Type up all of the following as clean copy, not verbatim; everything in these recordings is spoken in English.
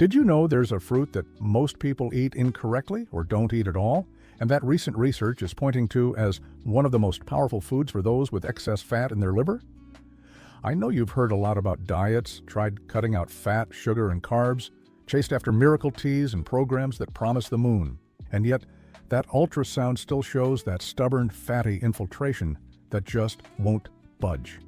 Did you know there's a fruit that most people eat incorrectly or don't eat at all, and that recent research is pointing to as one of the most powerful foods for those with excess fat in their liver? I know you've heard a lot about diets, tried cutting out fat, sugar, and carbs, chased after miracle teas and programs that promise the moon, and yet that ultrasound still shows that stubborn fatty infiltration that just won't budge.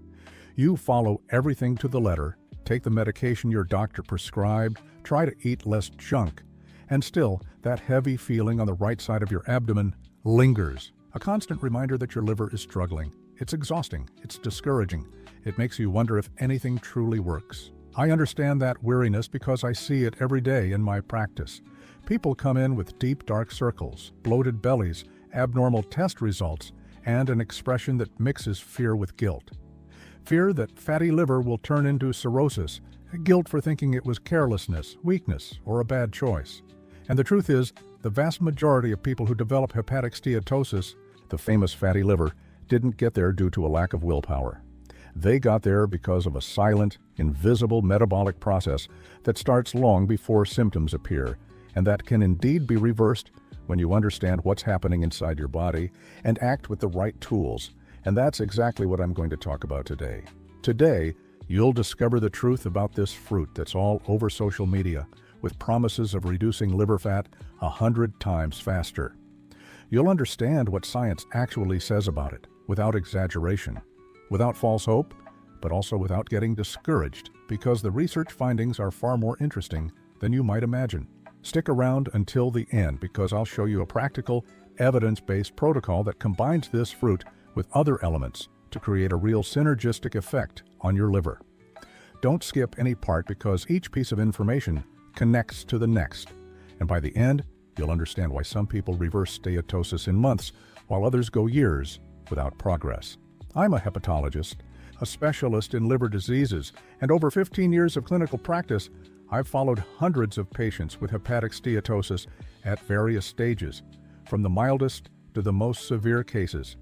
You follow everything to the letter, take the medication your doctor prescribed, try to eat less junk, and still that heavy feeling on the right side of your abdomen lingers, a constant reminder that your liver is struggling. It's exhausting, it's discouraging, it makes you wonder if anything truly works. I understand that weariness because I see it every day in my practice. People come in with deep dark circles, bloated bellies, abnormal test results, and an expression that mixes fear with guilt. Fear that fatty liver will turn into cirrhosis, guilt for thinking it was carelessness, weakness, or a bad choice. And the truth is, the vast majority of people who develop hepatic steatosis, the famous fatty liver, didn't get there due to a lack of willpower. They got there because of a silent, invisible metabolic process that starts long before symptoms appear, and that can indeed be reversed when you understand what's happening inside your body and act with the right tools. And that's exactly what I'm going to talk about today. Today, you'll discover the truth about this fruit that's all over social media, with promises of reducing liver fat 100 times faster. You'll understand what science actually says about it, without exaggeration, without false hope, but also without getting discouraged, because the research findings are far more interesting than you might imagine. Stick around until the end, because I'll show you a practical, evidence-based protocol that combines this fruit with other elements to create a real synergistic effect on your liver. Don't skip any part, because each piece of information connects to the next. And by the end, you'll understand why some people reverse steatosis in months, while others go years without progress. I'm a hepatologist, a specialist in liver diseases, and over 15 years of clinical practice, I've followed hundreds of patients with hepatic steatosis at various stages, from the mildest to the most severe cases.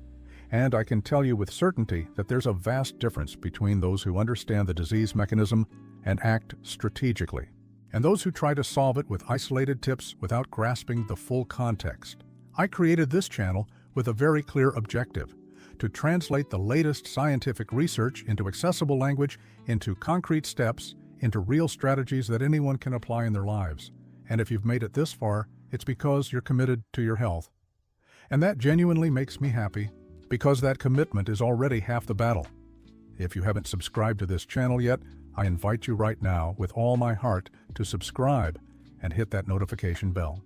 And I can tell you with certainty that there's a vast difference between those who understand the disease mechanism and act strategically, and those who try to solve it with isolated tips without grasping the full context. I created this channel with a very clear objective: to translate the latest scientific research into accessible language, into concrete steps, into real strategies that anyone can apply in their lives. And if you've made it this far, it's because you're committed to your health. And that genuinely makes me happy, because that commitment is already half the battle. If you haven't subscribed to this channel yet, I invite you right now with all my heart to subscribe and hit that notification bell.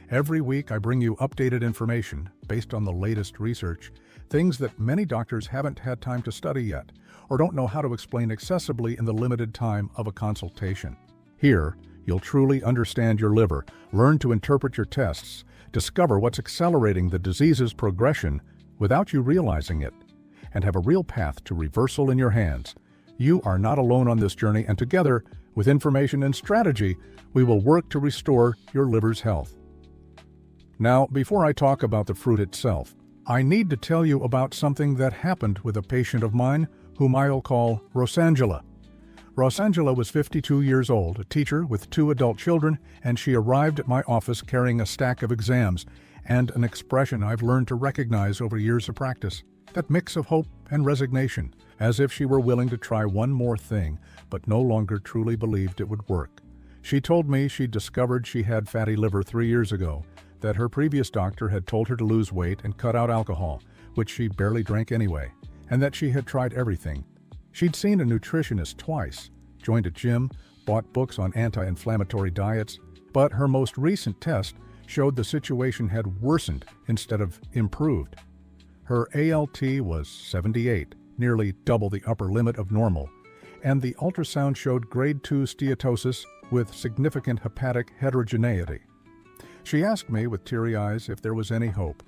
Every week I bring you updated information based on the latest research, things that many doctors haven't had time to study yet, or don't know how to explain accessibly in the limited time of a consultation. Here, you'll truly understand your liver, learn to interpret your tests, discover what's accelerating the disease's progression without you realizing it, and have a real path to reversal in your hands. You are not alone on this journey, and together, with information and strategy, we will work to restore your liver's health. Now, before I talk about the fruit itself, I need to tell you about something that happened with a patient of mine whom I'll call Rosangela. Rosangela was 52 years old, a teacher with 2 adult children, and she arrived at my office carrying a stack of exams and an expression I've learned to recognize over years of practice, that mix of hope and resignation, as if she were willing to try one more thing, but no longer truly believed it would work. She told me she'd discovered she had fatty liver 3 years ago, that her previous doctor had told her to lose weight and cut out alcohol, which she barely drank anyway, and that she had tried everything. She'd seen a nutritionist twice, joined a gym, bought books on anti-inflammatory diets, but her most recent test showed the situation had worsened instead of improved. Her ALT was 78, nearly double the upper limit of normal, and the ultrasound showed grade 2 steatosis with significant hepatic heterogeneity. She asked me with teary eyes if there was any hope.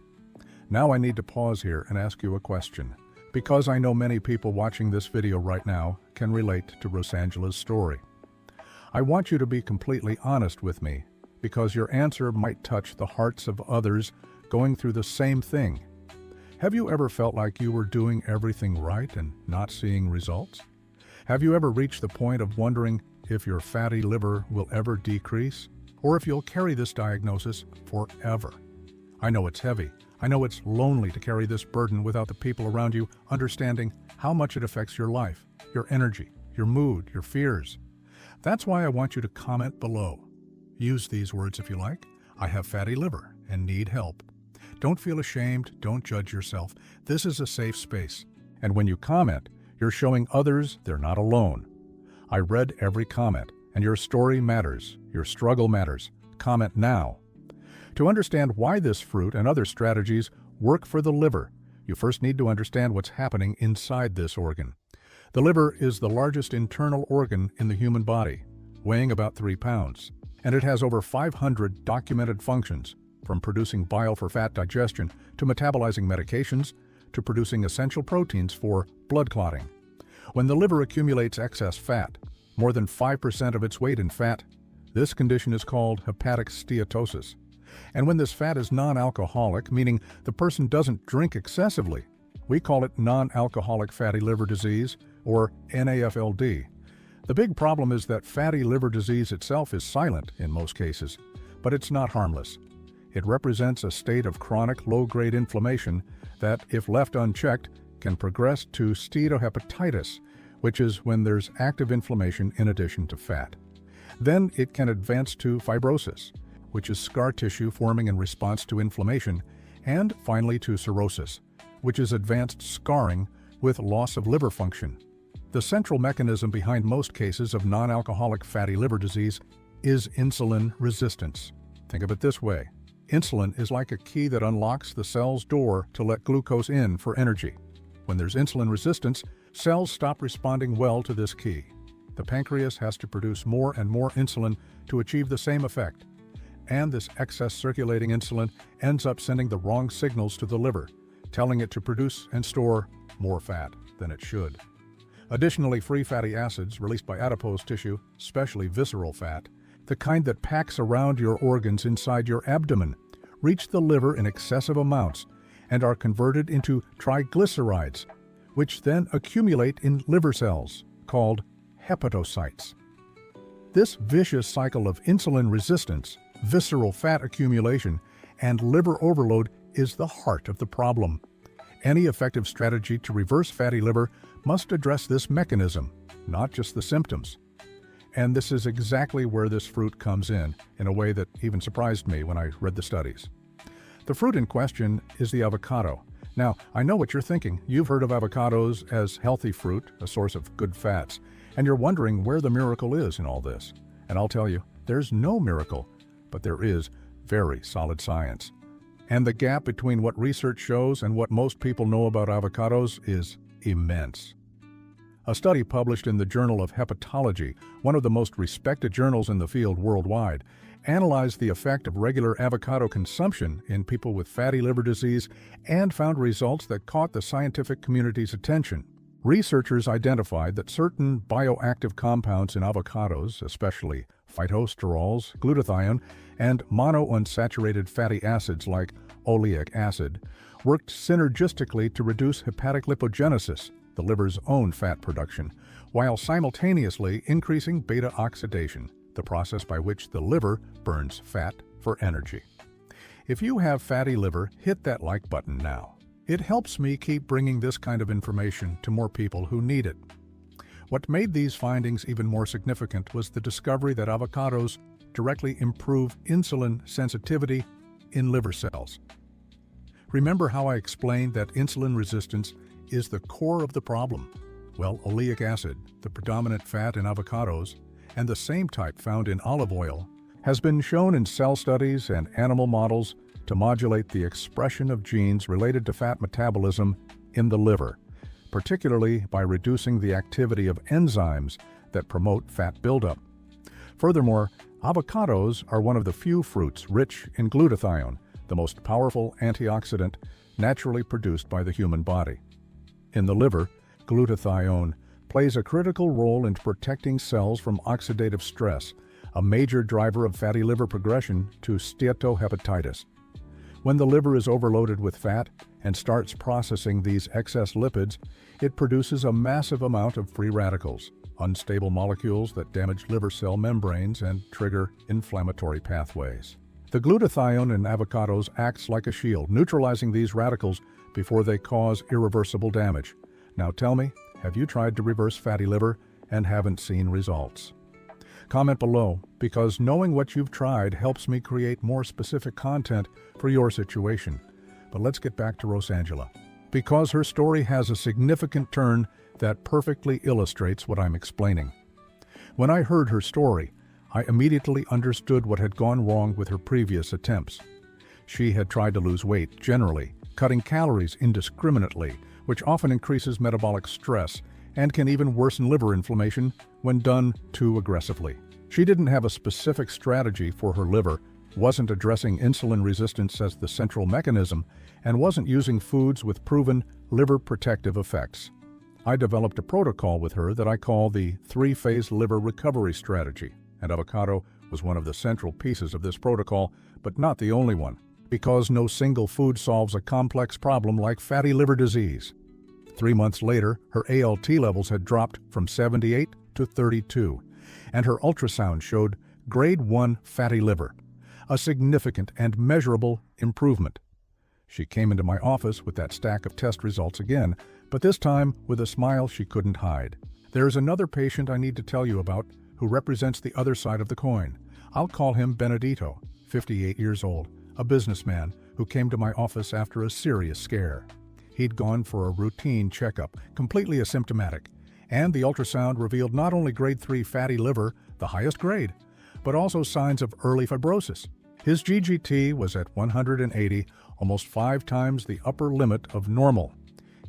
Now I need to pause here and ask you a question, because I know many people watching this video right now can relate to Rosangela's story. I want you to be completely honest with me, because your answer might touch the hearts of others going through the same thing. Have you ever felt like you were doing everything right and not seeing results? Have you ever reached the point of wondering if your fatty liver will ever decrease, or if you'll carry this diagnosis forever. I know it's heavy. I know it's lonely to carry this burden without the people around you understanding how much it affects your life, your energy, your mood, your fears. That's why I want you to comment below. Use these words if you like. I have fatty liver and need help. Don't feel ashamed. Don't judge yourself. This is a safe space. And when you comment, you're showing others they're not alone. I read every comment, and your story matters. Your struggle matters. Comment now. To understand why this fruit and other strategies work for the liver, you first need to understand what's happening inside this organ. The liver is the largest internal organ in the human body, weighing about 3 pounds, and it has over 500 documented functions, from producing bile for fat digestion to metabolizing medications to producing essential proteins for blood clotting. When the liver accumulates excess fat, more than 5% of its weight in fat, this condition is called hepatic steatosis. And when this fat is non-alcoholic, meaning the person doesn't drink excessively, we call it non-alcoholic fatty liver disease, or NAFLD. The big problem is that fatty liver disease itself is silent in most cases, but it's not harmless. It represents a state of chronic low-grade inflammation that, if left unchecked, can progress to steatohepatitis, which is when there's active inflammation in addition to fat. Then it can advance to fibrosis, which is scar tissue forming in response to inflammation, and finally to cirrhosis, which is advanced scarring with loss of liver function. The central mechanism behind most cases of non-alcoholic fatty liver disease is insulin resistance. Think of it this way. Insulin is like a key that unlocks the cell's door to let glucose in for energy. When there's insulin resistance, cells stop responding well to this key. The pancreas has to produce more and more insulin to achieve the same effect. And this excess circulating insulin ends up sending the wrong signals to the liver, telling it to produce and store more fat than it should. Additionally, free fatty acids released by adipose tissue, especially visceral fat, the kind that packs around your organs inside your abdomen, reach the liver in excessive amounts and are converted into triglycerides, which then accumulate in liver cells, called hepatocytes. This vicious cycle of insulin resistance, visceral fat accumulation, and liver overload is the heart of the problem. Any effective strategy to reverse fatty liver must address this mechanism, not just the symptoms. And this is exactly where this fruit comes in a way that even surprised me when I read the studies. The fruit in question is the avocado. Now, I know what you're thinking. You've heard of avocados as healthy fruit, a source of good fats, and you're wondering where the miracle is in all this. And I'll tell you, there's no miracle, but there is very solid science. And the gap between what research shows and what most people know about avocados is immense. A study published in the Journal of Hepatology, one of the most respected journals in the field worldwide, analyzed the effect of regular avocado consumption in people with fatty liver disease and found results that caught the scientific community's attention. Researchers identified that certain bioactive compounds in avocados, especially phytosterols, glutathione, and monounsaturated fatty acids like oleic acid, worked synergistically to reduce hepatic lipogenesis, the liver's own fat production, while simultaneously increasing beta oxidation, the process by which the liver burns fat for energy. If you have fatty liver, hit that like button now. It helps me keep bringing this kind of information to more people who need it. What made these findings even more significant was the discovery that avocados directly improve insulin sensitivity in liver cells. Remember how I explained that insulin resistance is the core of the problem? Well, oleic acid, the predominant fat in avocados, and the same type found in olive oil, has been shown in cell studies and animal models to modulate the expression of genes related to fat metabolism in the liver, particularly by reducing the activity of enzymes that promote fat buildup. Furthermore, avocados are one of the few fruits rich in glutathione, the most powerful antioxidant naturally produced by the human body. In the liver, glutathione plays a critical role in protecting cells from oxidative stress, a major driver of fatty liver progression to steatohepatitis. When the liver is overloaded with fat and starts processing these excess lipids, it produces a massive amount of free radicals, unstable molecules that damage liver cell membranes and trigger inflammatory pathways. The glutathione in avocados acts like a shield, neutralizing these radicals before they cause irreversible damage. Now tell me, have you tried to reverse fatty liver and haven't seen results? Comment below, because knowing what you've tried helps me create more specific content for your situation. But let's get back to Rosangela, because her story has a significant turn that perfectly illustrates what I'm explaining. When I heard her story, I immediately understood what had gone wrong with her previous attempts. She had tried to lose weight generally, cutting calories indiscriminately, which often increases metabolic stress and can even worsen liver inflammation when done too aggressively. She didn't have a specific strategy for her liver, wasn't addressing insulin resistance as the central mechanism, and wasn't using foods with proven liver protective effects. I developed a protocol with her that I call the 3-phase liver recovery strategy, and avocado was one of the central pieces of this protocol, but not the only one, because no single food solves a complex problem like fatty liver disease. 3 months later, her ALT levels had dropped from 78 to 32, and her ultrasound showed grade 1 fatty liver, a significant and measurable improvement. She came into my office with that stack of test results again, but this time with a smile she couldn't hide. There's another patient I need to tell you about who represents the other side of the coin. I'll call him Benedito, 58 years old, a businessman who came to my office after a serious scare. He'd gone for a routine checkup, completely asymptomatic, and the ultrasound revealed not only grade 3 fatty liver, the highest grade, but also signs of early fibrosis. His GGT was at 180, almost 5 times the upper limit of normal.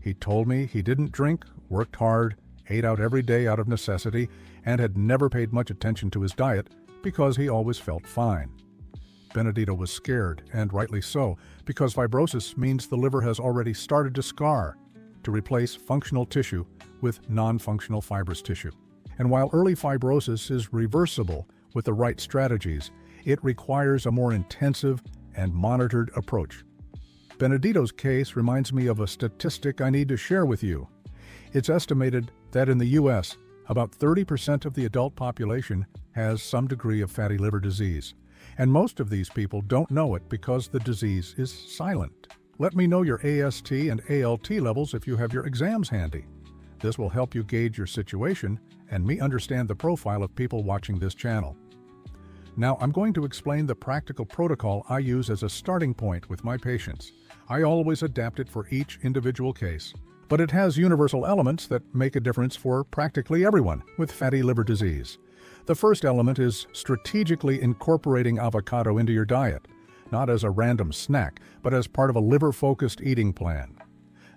He told me he didn't drink, worked hard, ate out every day out of necessity, and had never paid much attention to his diet because he always felt fine. Benedito was scared, and rightly so, because fibrosis means the liver has already started to scar, to replace functional tissue with non-functional fibrous tissue. And while early fibrosis is reversible with the right strategies, it requires a more intensive and monitored approach. Benedito's case reminds me of a statistic I need to share with you. It's estimated that in the U.S., about 30% of the adult population has some degree of fatty liver disease. And most of these people don't know it because the disease is silent. Let me know your AST and ALT levels if you have your exams handy. This will help you gauge your situation and me understand the profile of people watching this channel. Now I'm going to explain the practical protocol I use as a starting point with my patients. I always adapt it for each individual case, but it has universal elements that make a difference for practically everyone with fatty liver disease. The first element is strategically incorporating avocado into your diet, not as a random snack, but as part of a liver-focused eating plan.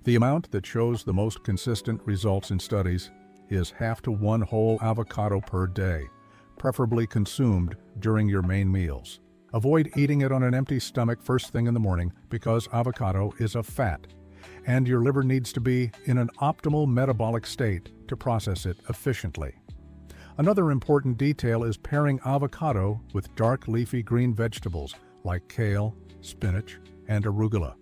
The amount that shows the most consistent results in studies is half to 1 whole avocado per day, preferably consumed during your main meals. Avoid eating it on an empty stomach first thing in the morning because avocado is a fat, and your liver needs to be in an optimal metabolic state to process it efficiently. Another important detail is pairing avocado with dark leafy green vegetables like kale, spinach, and arugula.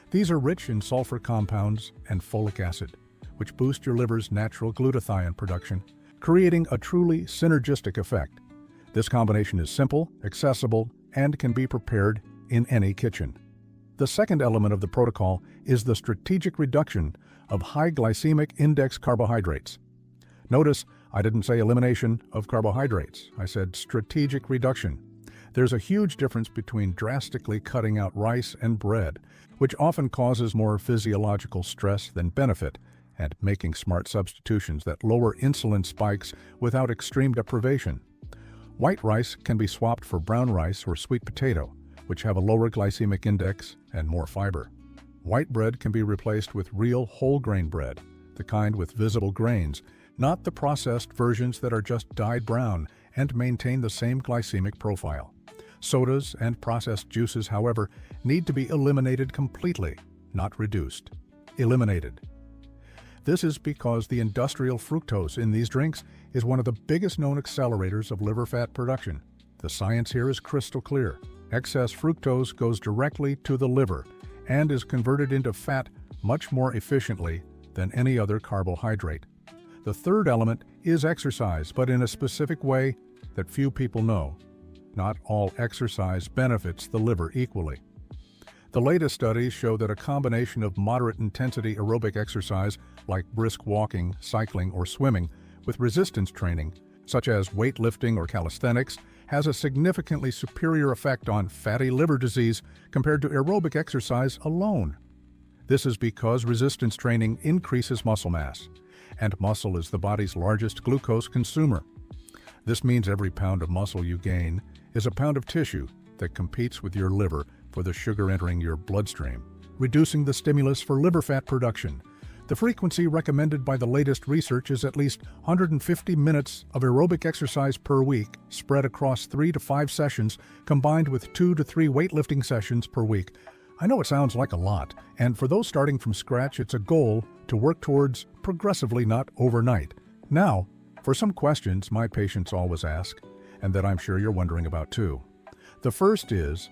These are rich in sulfur compounds and folic acid, which boost your liver's natural glutathione production, creating a truly synergistic effect. This combination is simple, accessible, and can be prepared in any kitchen. The second element of the protocol is the strategic reduction of high glycemic index carbohydrates. Notice I didn't say elimination of carbohydrates. I said strategic reduction. There's a huge difference between drastically cutting out rice and bread, which often causes more physiological stress than benefit, and making smart substitutions that lower insulin spikes without extreme deprivation. White rice can be swapped for brown rice or sweet potato, which have a lower glycemic index and more fiber. White bread can be replaced with real whole grain bread, the kind with visible grains, not the processed versions that are just dyed brown and maintain the same glycemic profile. Sodas and processed juices, however, need to be eliminated completely, not reduced. Eliminated. This is because the industrial fructose in these drinks is one of the biggest known accelerators of liver fat production. The science here is crystal clear. Excess fructose goes directly to the liver and is converted into fat much more efficiently than any other carbohydrate. The third element is exercise, but in a specific way that few people know. Not all exercise benefits the liver equally. The latest studies show that a combination of moderate-intensity aerobic exercise like brisk walking, cycling, or swimming with resistance training, such as weightlifting or calisthenics, has a significantly superior effect on fatty liver disease compared to aerobic exercise alone. This is because resistance training increases muscle mass, and muscle is the body's largest glucose consumer. This means every pound of muscle you gain is a pound of tissue that competes with your liver for the sugar entering your bloodstream, reducing the stimulus for liver fat production. The frequency recommended by the latest research is at least 150 minutes of aerobic exercise per week, spread across 3 to 5 sessions, combined with 2 to 3 weightlifting sessions per week. I know it sounds like a lot, and for those starting from scratch, it's a goal to work towards progressively, not overnight. Now, for some questions my patients always ask, and that I'm sure you're wondering about too. The first is,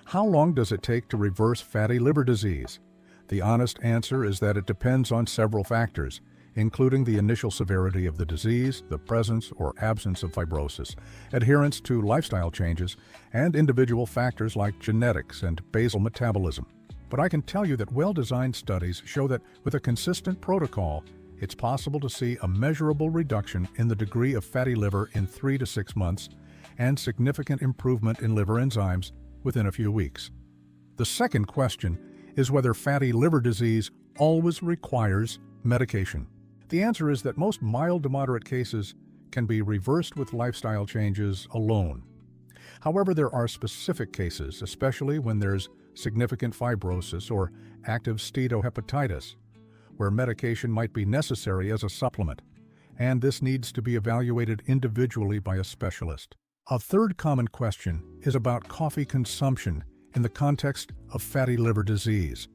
how long does it take to reverse fatty liver disease? The honest answer is that it depends on several factors, including the initial severity of the disease, the presence or absence of fibrosis, adherence to lifestyle changes, and individual factors like genetics and basal metabolism. But I can tell you that well-designed studies show that with a consistent protocol, it's possible to see a measurable reduction in the degree of fatty liver in 3 to 6 months and significant improvement in liver enzymes within a few weeks. The second question is whether fatty liver disease always requires medication. The answer is that most mild to moderate cases can be reversed with lifestyle changes alone. However, there are specific cases, especially when there's significant fibrosis or active steatohepatitis, where medication might be necessary as a supplement, and this needs to be evaluated individually by a specialist. A third common question is about coffee consumption in the context of fatty liver disease.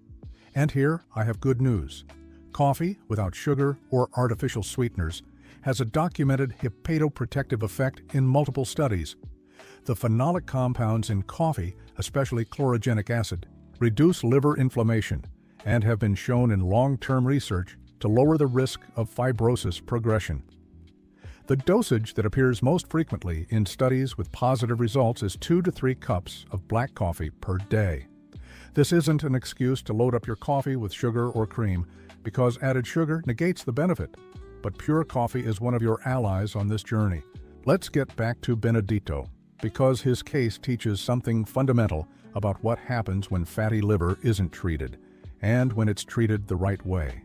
And here I have good news. Coffee, without sugar or artificial sweeteners, has a documented hepatoprotective effect in multiple studies. The phenolic compounds in coffee, especially chlorogenic acid, reduce liver inflammation and have been shown in long-term research to lower the risk of fibrosis progression. The dosage that appears most frequently in studies with positive results is 2 to 3 cups of black coffee per day. This isn't an excuse to load up your coffee with sugar or cream, because added sugar negates the benefit. But pure coffee is one of your allies on this journey. Let's get back to Benedito, because his case teaches something fundamental about what happens when fatty liver isn't treated, and when it's treated the right way.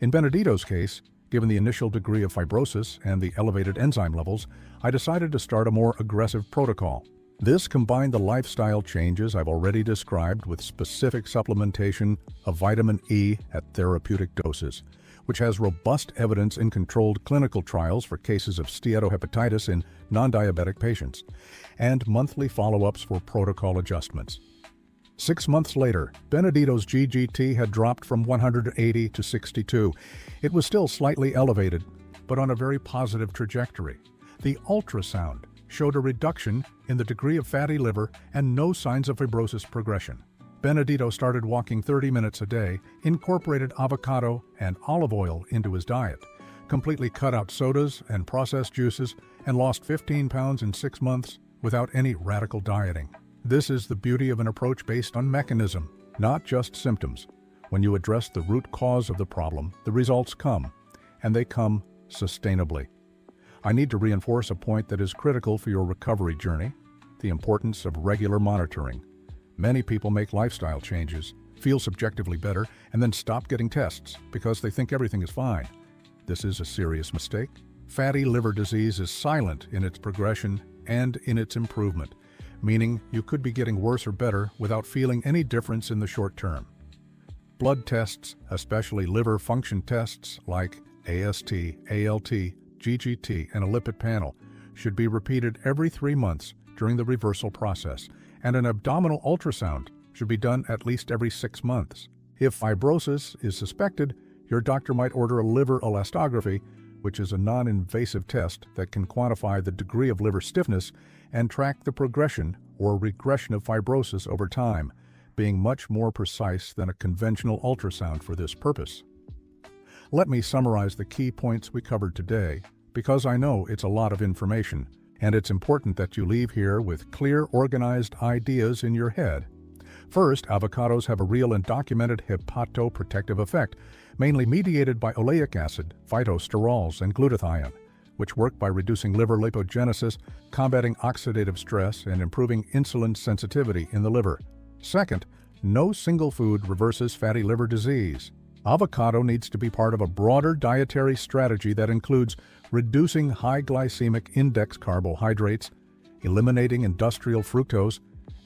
In Benedito's case, given the initial degree of fibrosis and the elevated enzyme levels, I decided to start a more aggressive protocol. This combined the lifestyle changes I've already described with specific supplementation of vitamin E at therapeutic doses, which has robust evidence in controlled clinical trials for cases of steatohepatitis in non-diabetic patients, and monthly follow-ups for protocol adjustments. 6 months later, Benedito's GGT had dropped from 180 to 62. It was still slightly elevated, but on a very positive trajectory. The ultrasound showed a reduction in the degree of fatty liver and no signs of fibrosis progression. Benedito started walking 30 minutes a day, incorporated avocado and olive oil into his diet, completely cut out sodas and processed juices, and lost 15 pounds in 6 months without any radical dieting. This is the beauty of an approach based on mechanism, not just symptoms. When you address the root cause of the problem, the results come, and they come sustainably. I need to reinforce a point that is critical for your recovery journey: the importance of regular monitoring. Many people make lifestyle changes, feel subjectively better, and then stop getting tests because they think everything is fine. This is a serious mistake. Fatty liver disease is silent in its progression and in its improvement, meaning you could be getting worse or better without feeling any difference in the short term. Blood tests, especially liver function tests like AST, ALT, GGT, and a lipid panel, should be repeated every 3 months during the reversal process, and an abdominal ultrasound should be done at least every 6 months. If fibrosis is suspected, your doctor might order a liver elastography, which is a non-invasive test that can quantify the degree of liver stiffness and track the progression or regression of fibrosis over time, being much more precise than a conventional ultrasound for this purpose. Let me summarize the key points we covered today, because I know it's a lot of information, and it's important that you leave here with clear, organized ideas in your head. First, avocados have a real and documented hepatoprotective effect, mainly mediated by oleic acid, phytosterols, and glutathione, which work by reducing liver lipogenesis, combating oxidative stress, and improving insulin sensitivity in the liver. Second, no single food reverses fatty liver disease. Avocado needs to be part of a broader dietary strategy that includes reducing high glycemic index carbohydrates, eliminating industrial fructose,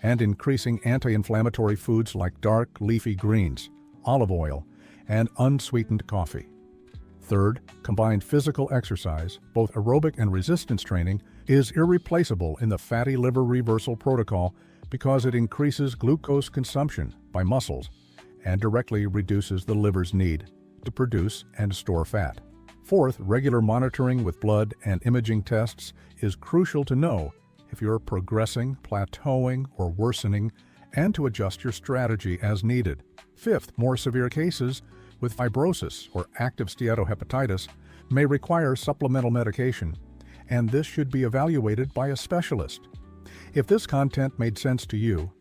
and increasing anti-inflammatory foods like dark leafy greens, olive oil, and unsweetened coffee. Third, combined physical exercise, both aerobic and resistance training, is irreplaceable in the fatty liver reversal protocol because it increases glucose consumption by muscles and directly reduces the liver's need to produce and store fat. Fourth, regular monitoring with blood and imaging tests is crucial to know if you're progressing, plateauing, or worsening, and to adjust your strategy as needed. Fifth, more severe cases with fibrosis or active steatohepatitis may require supplemental medication, and this should be evaluated by a specialist. If this content made sense to you,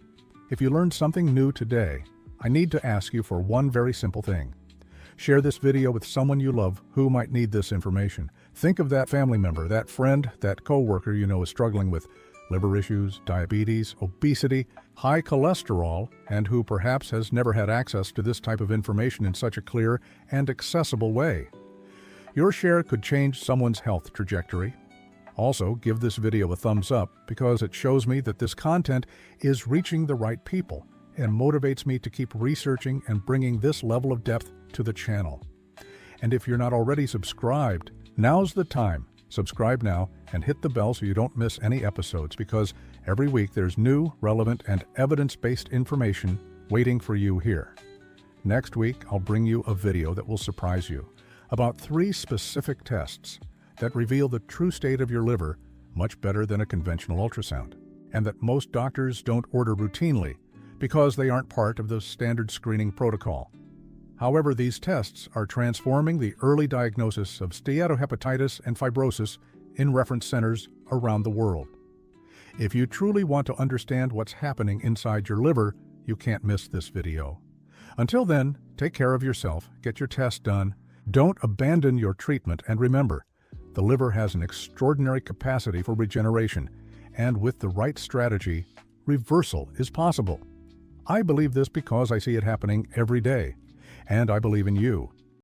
if you learned something new today, I need to ask you for one very simple thing. Share this video with someone you love who might need this information. Think of that family member, that friend, that coworker you know is struggling with liver issues, diabetes, obesity, high cholesterol, and who perhaps has never had access to this type of information in such a clear and accessible way. Your share could change someone's health trajectory. Also, give this video a thumbs up because it shows me that this content is reaching the right people and motivates me to keep researching and bringing this level of depth to the channel. And if you're not already subscribed, now's the time. Subscribe now and hit the bell so you don't miss any episodes, because every week there's new, relevant, and evidence-based information waiting for you here. Next week, I'll bring you a video that will surprise you about 3 specific tests that reveal the true state of your liver much better than a conventional ultrasound, and that most doctors don't order routinely because they aren't part of the standard screening protocol. However, these tests are transforming the early diagnosis of steatohepatitis and fibrosis in reference centers around the world. If you truly want to understand what's happening inside your liver, you can't miss this video. Until then, take care of yourself, get your test done, don't abandon your treatment, and remember, the liver has an extraordinary capacity for regeneration, and with the right strategy, reversal is possible. I believe this because I see it happening every day, and I believe in you.